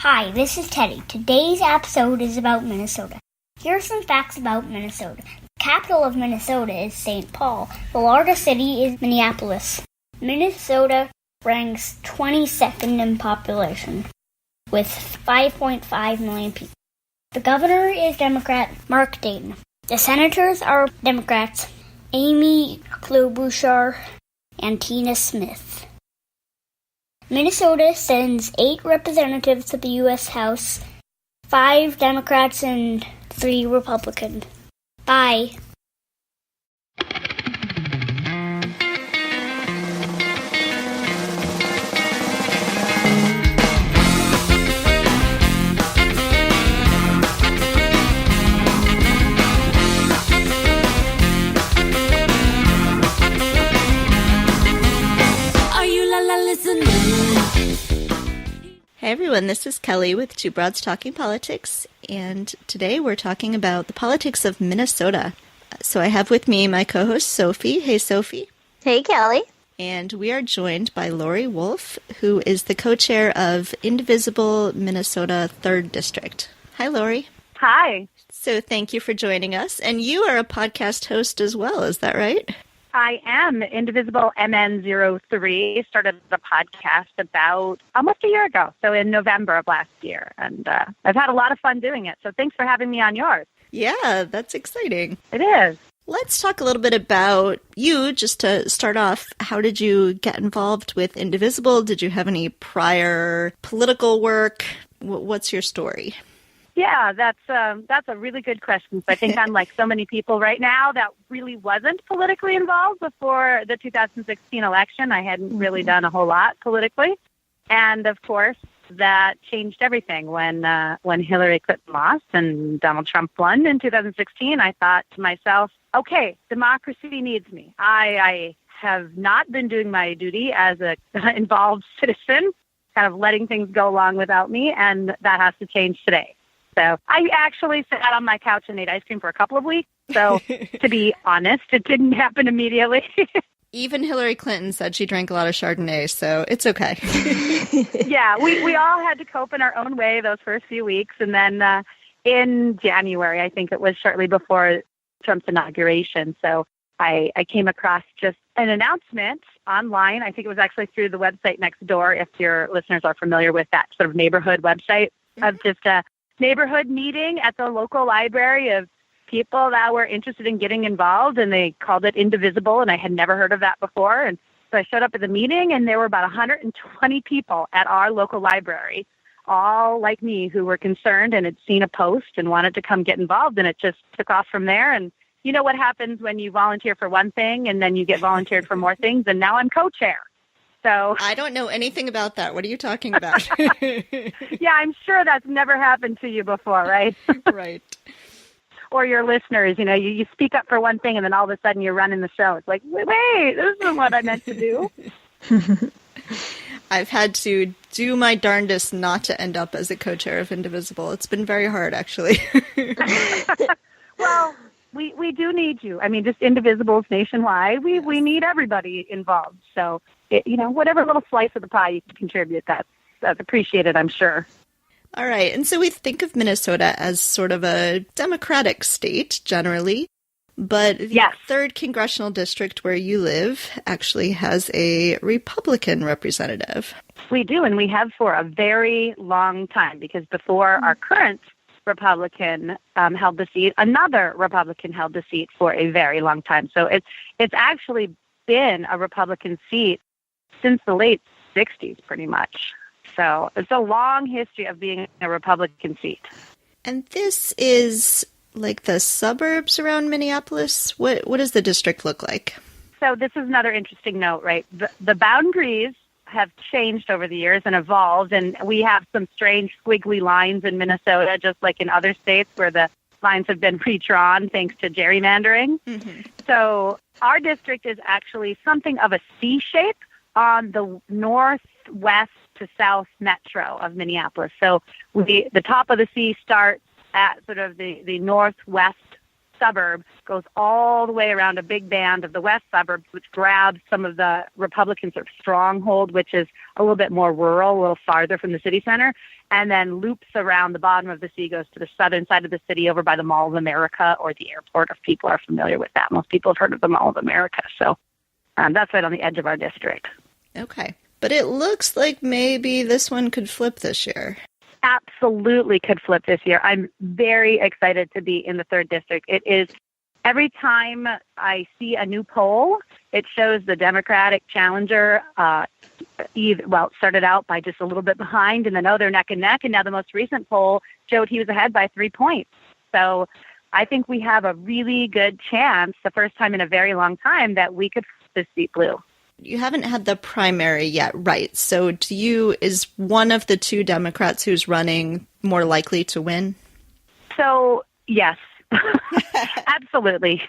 Hi, this is Teddy. Today's episode is about Minnesota. Here are some facts about Minnesota. The capital of Minnesota is St. Paul. The largest city is Minneapolis. Minnesota ranks 22nd in population, with 5.5 million people. The governor is Democrat Mark Dayton. The senators are Democrats Amy Klobuchar and Tina Smith. Minnesota sends 8 representatives to the U.S. House, 5 Democrats and 3 Republicans. Bye. Hey everyone, this is Kelly with Two Broads Talking Politics, and today we're talking about the politics of Minnesota. So I have with me my co-host Sohpy. Hey Sohpy. Hey Kelly. And we are joined by Laurie Wolfe, who is the co-chair of Indivisible Minnesota 3rd District. Hi Laurie. Hi. So thank you for joining us, and you are a podcast host as well, is that right? I am. Indivisible MN03 started the podcast about almost a year ago, so in November of last year. And I've had a lot of fun doing it, so thanks for having me on yours. Yeah, that's exciting. It is. Let's talk a little bit about you, just to start off. How did you get involved with Indivisible? Did you have any prior political work? What's your story? Yeah, that's a really good question. So I think I'm like so many people right now that really wasn't politically involved before the 2016 election. I hadn't really done a whole lot politically. And of course, that changed everything when Hillary Clinton lost and Donald Trump won in 2016. I thought to myself, okay, democracy needs me. I have not been doing my duty as a involved citizen, kind of letting things go along without me, and that has to change today. So I actually sat on my couch and ate ice cream for a couple of weeks. So to be honest, it didn't happen immediately. Even Hillary Clinton said she drank a lot of Chardonnay, so it's okay. Yeah, we all had to cope in our own way those first few weeks. And then in January, I think it was shortly before Trump's inauguration. So I came across just an announcement online. I think it was actually through the website Nextdoor, if your listeners are familiar with that sort of neighborhood website, of just a neighborhood meeting at the local library of people that were interested in getting involved, and they called it Indivisible, and I had never heard of that before. And so I showed up at the meeting, and there were about 120 people at our local library, all like me, who were concerned and had seen a post and wanted to come get involved, and it just took off from there. And you know what happens when you volunteer for one thing and then you get volunteered for more things, and now I'm co-chair. So I don't know anything about that. What are you talking about? Yeah, I'm sure that's never happened to you before, right? Right. Or your listeners, you know, you speak up for one thing and then all of a sudden you're running the show. It's like, wait, this isn't what I meant to do. I've had to do my darndest not to end up as a co-chair of Indivisible. It's been very hard, actually. Well, we do need you. I mean, just Indivisibles nationwide. We need everybody involved. So, whatever little slice of the pie you can contribute, that's appreciated, I'm sure. All right. And so we think of Minnesota as sort of a Democratic state, generally. But the Yes. 3rd Congressional District where you live actually has a Republican representative. We do, and we have for a very long time, because before our current Republican held the seat, another Republican held the seat for a very long time. So it's actually been a Republican seat since the late 60s, pretty much. So it's a long history of being a Republican seat. And this is like the suburbs around Minneapolis. What does the district look like? So this is another interesting note, right? The boundaries have changed over the years and evolved, and we have some strange squiggly lines in Minnesota, just like in other states where the lines have been redrawn thanks to gerrymandering. Mm-hmm. So our district is actually something of a C shape on the northwest to south metro of Minneapolis. So the top of the C starts at sort of the northwest suburb, goes all the way around a big band of the west suburbs, which grabs some of the Republican sort of stronghold, which is a little bit more rural, a little farther from the city center. and then loops around the bottom of the sea, goes to the southern side of the city over by the Mall of America or the airport, if people are familiar with that. Most people have heard of the Mall of America. So that's right on the edge of our district. Okay. But it looks like maybe this one could flip this year. Absolutely could flip this year. I'm very excited to be in the 3rd District. It is, every time I see a new poll, it shows the Democratic challenger started out by just a little bit behind, and then, they're neck and neck, and now the most recent poll showed he was ahead by 3 points. So I think we have a really good chance, the first time in a very long time, that we could flip this seat blue. You haven't had the primary yet, right? So is one of the 2 Democrats who's running more likely to win? So, yes, absolutely.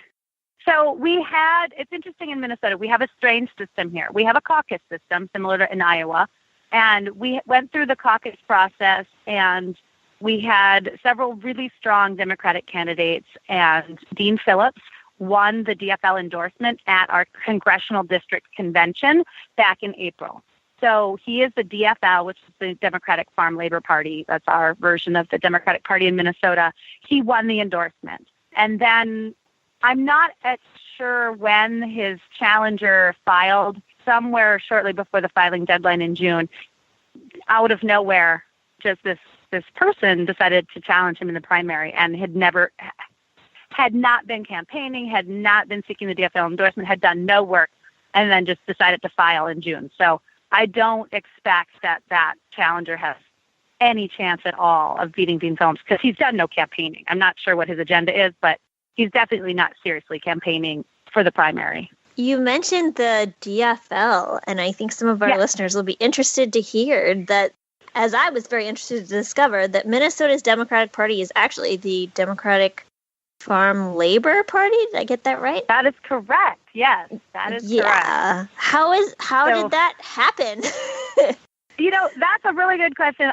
So it's interesting in Minnesota, we have a strange system here. We have a caucus system similar to in Iowa, and we went through the caucus process, and we had several really strong Democratic candidates, and Dean Phillips won the DFL endorsement at our Congressional District convention back in April. So he is the DFL, which is the Democratic Farm Labor Party. That's our version of the Democratic Party in Minnesota. He won the endorsement. And then I'm not sure when his challenger filed, somewhere shortly before the filing deadline in June. Out of nowhere, just this person decided to challenge him in the primary and had not been campaigning, had not been seeking the DFL endorsement, had done no work, and then just decided to file in June. So I don't expect that challenger has any chance at all of beating Dean Phillips because he's done no campaigning. I'm not sure what his agenda is, but he's definitely not seriously campaigning for the primary. You mentioned the DFL, and I think some of our listeners will be interested to hear that, as I was very interested to discover, that Minnesota's Democratic Party is actually the Democratic Farm Labor Party. Did I get that right? That is correct. Yes, that is correct. How did that happen? That's a really good question.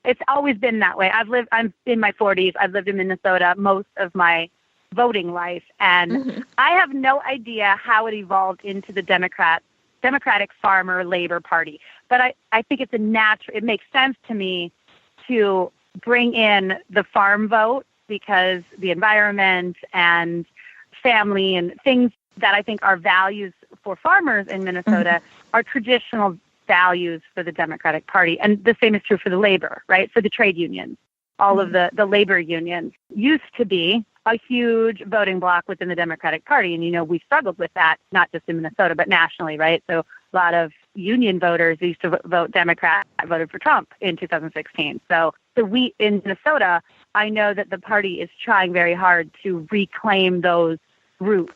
It's always been that way. I'm in my 40s. I've lived in Minnesota most of my voting life, and I have no idea how it evolved into the Democratic Farmer Labor Party. But I think it's it makes sense to me to bring in the farm vote because the environment and family and things that I think are values for farmers in Minnesota are traditional values for the Democratic Party. And the same is true for the labor, right? For the trade unions. All of the labor unions used to be a huge voting bloc within the Democratic Party. And, we struggled with that, not just in Minnesota, but nationally, right? So a lot of union voters used to vote Democrat, voted for Trump in 2016. So we in Minnesota, I know that the party is trying very hard to reclaim those roots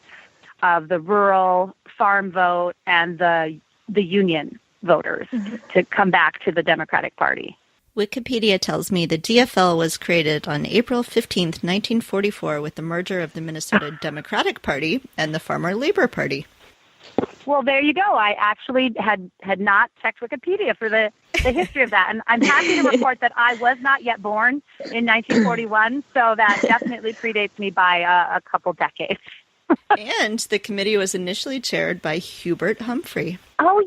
of the rural farm vote and the union voters to come back to the Democratic Party. Wikipedia tells me the DFL was created on April 15th, 1944 with the merger of the Minnesota Democratic Party and the Farmer Labor Party. Well, there you go. I actually had not checked Wikipedia for the history of that. And I'm happy to report that I was not yet born in 1941, so that definitely predates me by a couple decades. And the committee was initially chaired by Hubert Humphrey. Oh,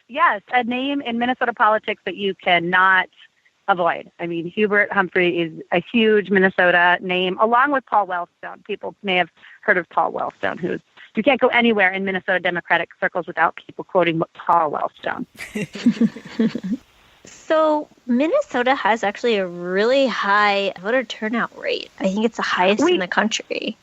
yes, a name in Minnesota politics that you cannot avoid. I mean, Hubert Humphrey is a huge Minnesota name, along with Paul Wellstone. People may have heard of Paul Wellstone, you can't go anywhere in Minnesota Democratic circles without people quoting Paul Wellstone. So Minnesota has actually a really high voter turnout rate. I think it's the highest in the country.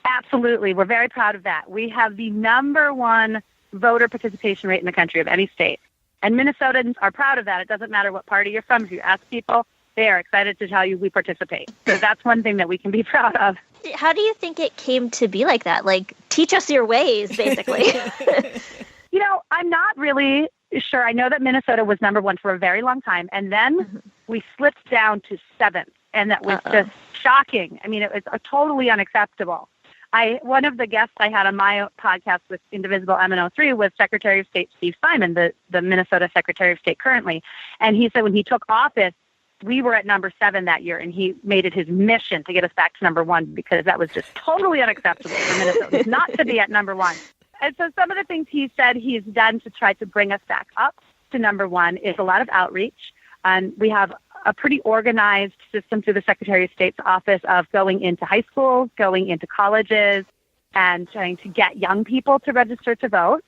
Absolutely. We're very proud of that. We have the number one voter participation rate in the country of any state. And Minnesotans are proud of that. It doesn't matter what party you're from. If you ask people, they are excited to tell you we participate. So that's one thing that we can be proud of. How do you think it came to be like that? Like, teach us your ways, basically. I'm not really sure. I know that Minnesota was number one for a very long time. And then we slipped down to 7th. And that was just shocking. I mean, it was totally unacceptable. One of the guests I had on my podcast with Indivisible MN03 was Secretary of State Steve Simon, the Minnesota Secretary of State currently. And he said when he took office, we were at number 7 that year, and he made it his mission to get us back to number 1 because that was just totally unacceptable for Minnesota not to be at number 1. And so some of the things he said he's done to try to bring us back up to number 1 is a lot of outreach. And we have a pretty organized system through the Secretary of State's office of going into high schools, going into colleges, and trying to get young people to register to vote.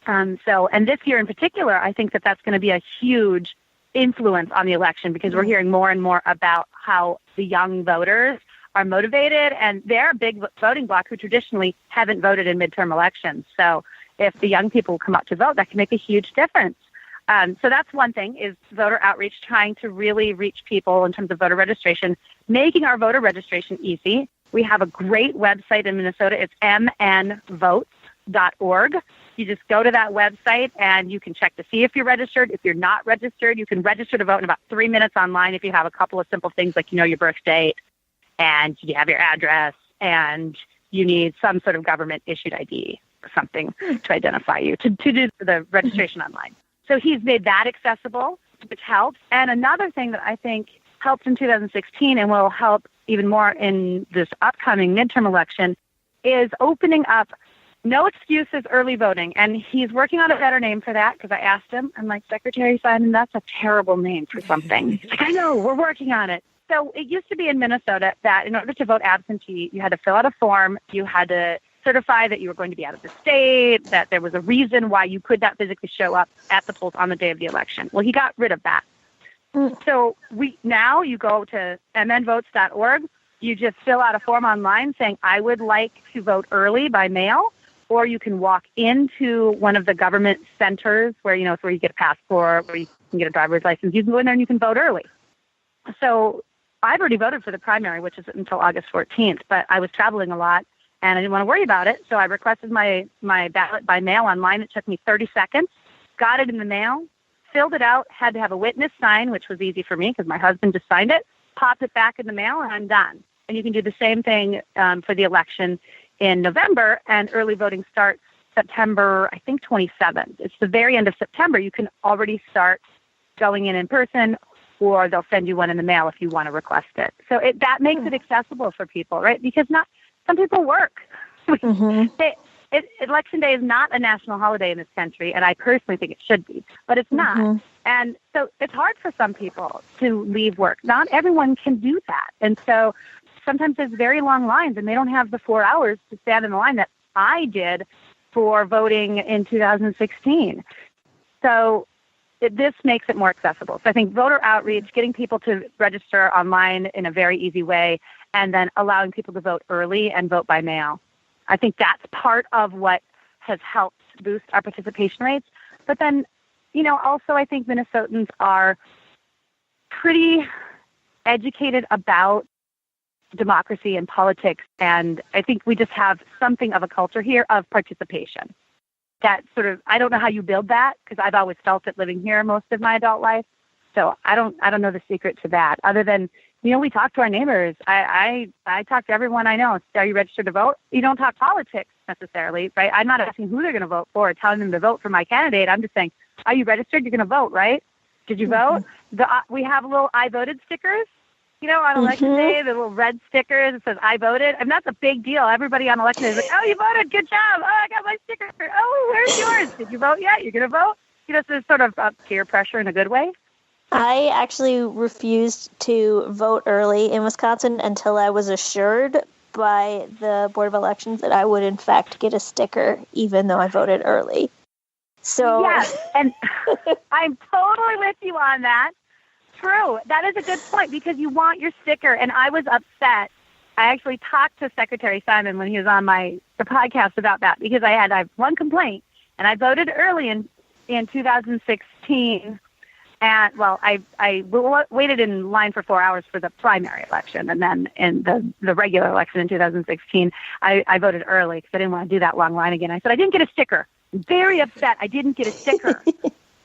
And this year in particular, I think that that's going to be a huge influence on the election because we're hearing more and more about how the young voters are motivated, and they're a big voting bloc who traditionally haven't voted in midterm elections. So if the young people come out to vote, that can make a huge difference. So that's one thing, is voter outreach, trying to really reach people in terms of voter registration, making our voter registration easy. We have a great website in Minnesota. It's mnvotes.org. You just go to that website and you can check to see if you're registered. If you're not registered, you can register to vote in about 3 minutes online if you have a couple of simple things like, your birth date and you have your address and you need some sort of government-issued ID or something to identify you to do the registration online. So he's made that accessible, which helps. And another thing that I think helped in 2016 and will help even more in this upcoming midterm election is opening up no excuses early voting. And he's working on a better name for that because I asked him, I'm like, Secretary Simon, that's a terrible name for something. He's like, I know, we're working on it. So it used to be in Minnesota that in order to vote absentee, you had to fill out a form, you had to certify that you were going to be out of the state, that there was a reason why you could not physically show up at the polls on the day of the election. Well, he got rid of that. So now you go to mnvotes.org, you just fill out a form online saying, I would like to vote early by mail, or you can walk into one of the government centers where, it's where you get a passport, where you can get a driver's license. You can go in there and you can vote early. So I've already voted for the primary, which is until August 14th, but I was traveling a lot and I didn't want to worry about it. So I requested my ballot by mail online. It took me 30 seconds, got it in the mail, filled it out, had to have a witness sign, which was easy for me because my husband just signed it, popped it back in the mail, and I'm done. And you can do the same thing for the election in November, and early voting starts September, I think, 27th. It's the very end of September. You can already start going in person, or they'll send you one in the mail if you want to request it. So that makes it accessible for people, right? Because some people work. Election day is not a national holiday in this country, and I personally think it should be, but it's not. And so it's hard for some people to leave work. Not everyone can do that. And so sometimes there's very long lines, and they don't have the 4 hours to stand in the line that I did for voting in 2016. So this makes it more accessible. So I think voter outreach, getting people to register online in a very easy way, and then allowing people to vote early and vote by mail. I think that's part of what has helped boost our participation rates. But then, also I think Minnesotans are pretty educated about democracy and politics, and I think we just have something of a culture here of participation. That sort of, I don't know how you build that because I've always felt it living here most of my adult life. So I don't know the secret to that other than, we talk to our neighbors. I talk to everyone I know. Are you registered to vote? You don't talk politics necessarily, right? I'm not asking who they're going to vote for or telling them to vote for my candidate. I'm just saying, are you registered? You're going to vote, right? Did you vote? We have little I voted stickers, on election day, the little red stickers that says I voted. And that's a big deal. Everybody on election day is like, oh, you voted. Good job. Oh, I got my sticker. Oh, where's yours? Did you vote yet? You're going to vote? So there's sort of peer pressure in a good way. I actually refused to vote early in Wisconsin until I was assured by the Board of Elections that I would, in fact, get a sticker, even though I voted early. So yes, and I'm totally with you on that. True. That is a good point because you want your sticker. And I was upset. I actually talked to Secretary Simon when he was on the podcast about that because I have one complaint, and I voted early in 2016. And I waited in line for 4 hours for the primary election, and then in the regular election in 2016, I voted early because I didn't want to do that long line again. I said I didn't get a sticker. I'm very upset. I didn't get a sticker.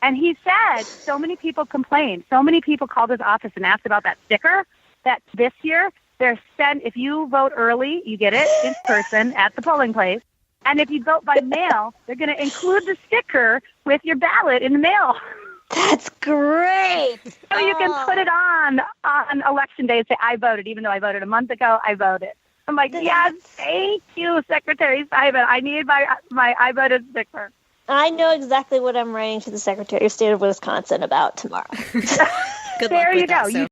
And he said so many people complained. So many people called his office and asked about that sticker. That this year if you vote early, you get it in person at the polling place, and if you vote by mail, they're going to include the sticker with your ballot in the mail. That's great. So you can put it on election day and say, I voted, even though I voted a month ago, I voted. I'm like, yes, thank you, Secretary Simon. I need my I voted sticker. I know exactly what I'm writing to the Secretary of State of Wisconsin about tomorrow. Good there luck with you go. that, You